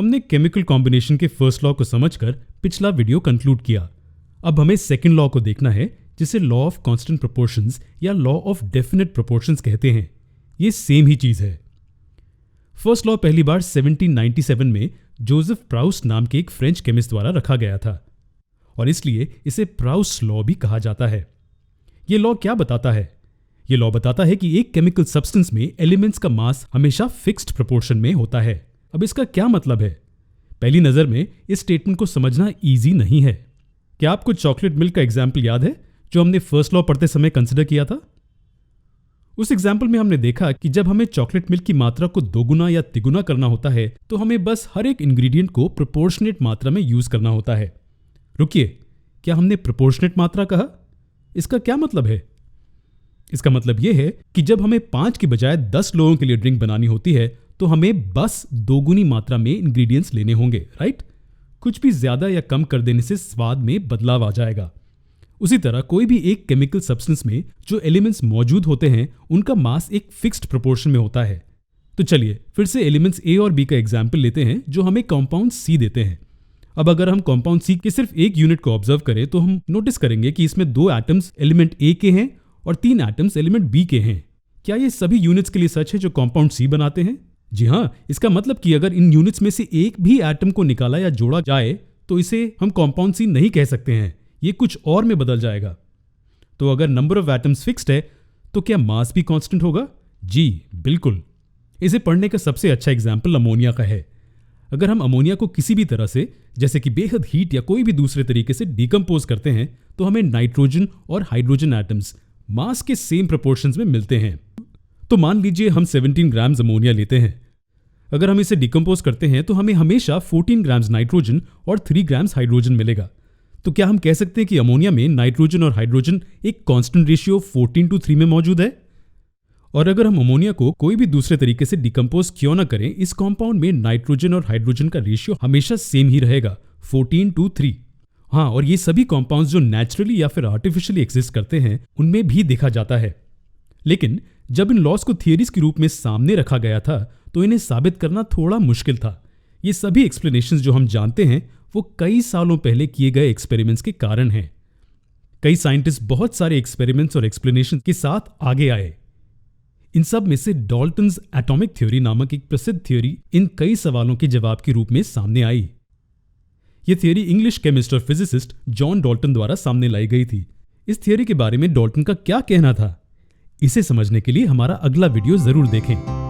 हमने chemical combination के first law को समझकर पिछला वीडियो कंक्लूड किया। अब हमें सेकंड लॉ को देखना है, जिसे लॉ ऑफ कांस्टेंट प्रोपोर्शंस या लॉ ऑफ डेफिनेट प्रोपोर्शंस कहते हैं। ये सेम ही चीज है। फर्स्ट लॉ पहली बार 1797 में जोसेफ प्राउस्ट नाम के एक फ्रेंच केमिस्ट द्वारा रखा गया था और इसलिए इसे प्राउस्ट लॉ भी कहा जाता है। ये लॉ क्या बताता है? ये लॉ बताता है कि एक केमिकल सब्सटेंस में एलिमेंट्स का मास हमेशा फिक्स्ड प्रोपोर्शन में होता है। अब इसका क्या मतलब है? पहली नजर में इस स्टेटमेंट को समझना इजी नहीं है। क्या आपको चॉकलेट मिल्क का एग्जाम्पल याद है जो हमने फर्स्ट लॉ पढ़ते समय कंसिडर किया था? उस एग्जाम्पल में हमने देखा कि जब हमें चॉकलेट मिल्क की मात्रा को दोगुना या तिगुना करना होता है तो हमें बस हर एक इंग्रेडिएंट को प्रोपोर्शनेट मात्रा में यूज करना होता है। रुकिए, क्या हमने प्रोपोर्शनेट मात्रा कहा? इसका क्या मतलब है? इसका मतलब यह है कि जब हमें 5 की बजाय 10 लोगों के लिए ड्रिंक बनानी होती है तो हमें बस दोगुनी मात्रा में इंग्रेडिएंट्स लेने होंगे, राइट? कुछ भी ज्यादा या कम कर देने से स्वाद में बदलाव आ जाएगा। उसी तरह कोई भी एक केमिकल सब्सटेंस में जो एलिमेंट्स मौजूद होते हैं उनका मास एक फिक्स्ड प्रोपोर्शन में होता है। तो चलिए फिर से एलिमेंट्स ए और बी का एग्जाम्पल लेते हैं जो हमें कंपाउंड सी देते हैं। अब अगर हम कंपाउंड सी के सिर्फ एक यूनिट को ऑब्जर्व करें तो हम नोटिस करेंगे कि इसमें 2 एटम्स एलिमेंट ए के हैं और 3 एटम्स एलिमेंट बी के हैं। क्या ये सभी यूनिट्स के लिए सच है जो कंपाउंड सी बनाते हैं? जी हाँ, इसका मतलब कि अगर इन यूनिट्स में से एक भी एटम को निकाला या जोड़ा जाए तो इसे हम कंपाउंड सी नहीं कह सकते हैं, ये कुछ और में बदल जाएगा। तो अगर नंबर ऑफ एटम्स फिक्स्ड है तो क्या मास भी कांस्टेंट होगा? जी बिल्कुल। इसे पढ़ने का सबसे अच्छा एग्जाम्पल अमोनिया का है। अगर हम अमोनिया को किसी भी तरह से, जैसे कि बेहद हीट या कोई भी दूसरे तरीके से डिकम्पोज करते हैं तो हमें नाइट्रोजन और हाइड्रोजन एटम्स मास के सेम प्रोपोर्शंस में मिलते हैं। तो मान लीजिए हम 17 ग्राम्स अमोनिया लेते हैं। अगर हम इसे डिकम्पोज करते हैं तो हमें हमेशा 14 ग्राम्स नाइट्रोजन और 3 ग्राम्स हाइड्रोजन मिलेगा। तो क्या हम कह सकते हैं कि अमोनिया में नाइट्रोजन और हाइड्रोजन एक कांस्टेंट रेशियो 14:3 में मौजूद है? और अगर हम अमोनिया को कोई भी दूसरे तरीके से डिकम्पोज क्यों ना करें, इस कंपाउंड में नाइट्रोजन और हाइड्रोजन का रेशियो हमेशा सेम ही रहेगा, 14:3। हाँ, और ये सभी कंपाउंड्स जो नेचुरली या फिर आर्टिफिशियली एग्जिस्ट करते हैं उनमें भी देखा जाता है। लेकिन जब इन लॉस को थियरीज के रूप में सामने रखा गया था तो इन्हें साबित करना थोड़ा मुश्किल था। ये सभी एक्सप्लेनेशंस जो हम जानते हैं वो कई सालों पहले किए गए एक्सपेरिमेंट्स के कारण हैं। कई साइंटिस्ट बहुत सारे एक्सपेरिमेंट्स और एक्सप्लेनेशन के साथ आगे आए। इन सब में से डाल्टन्स एटॉमिक थ्योरी नामक एक प्रसिद्ध थ्योरी इन कई सवालों के जवाब के रूप में सामने आई। यह थ्योरी इंग्लिश केमिस्ट और फिजिसिस्ट जॉन डाल्टन द्वारा सामने लाई गई थी। इस थ्योरी के बारे में डाल्टन का क्या कहना था, इसे समझने के लिए हमारा अगला वीडियो जरूर देखें।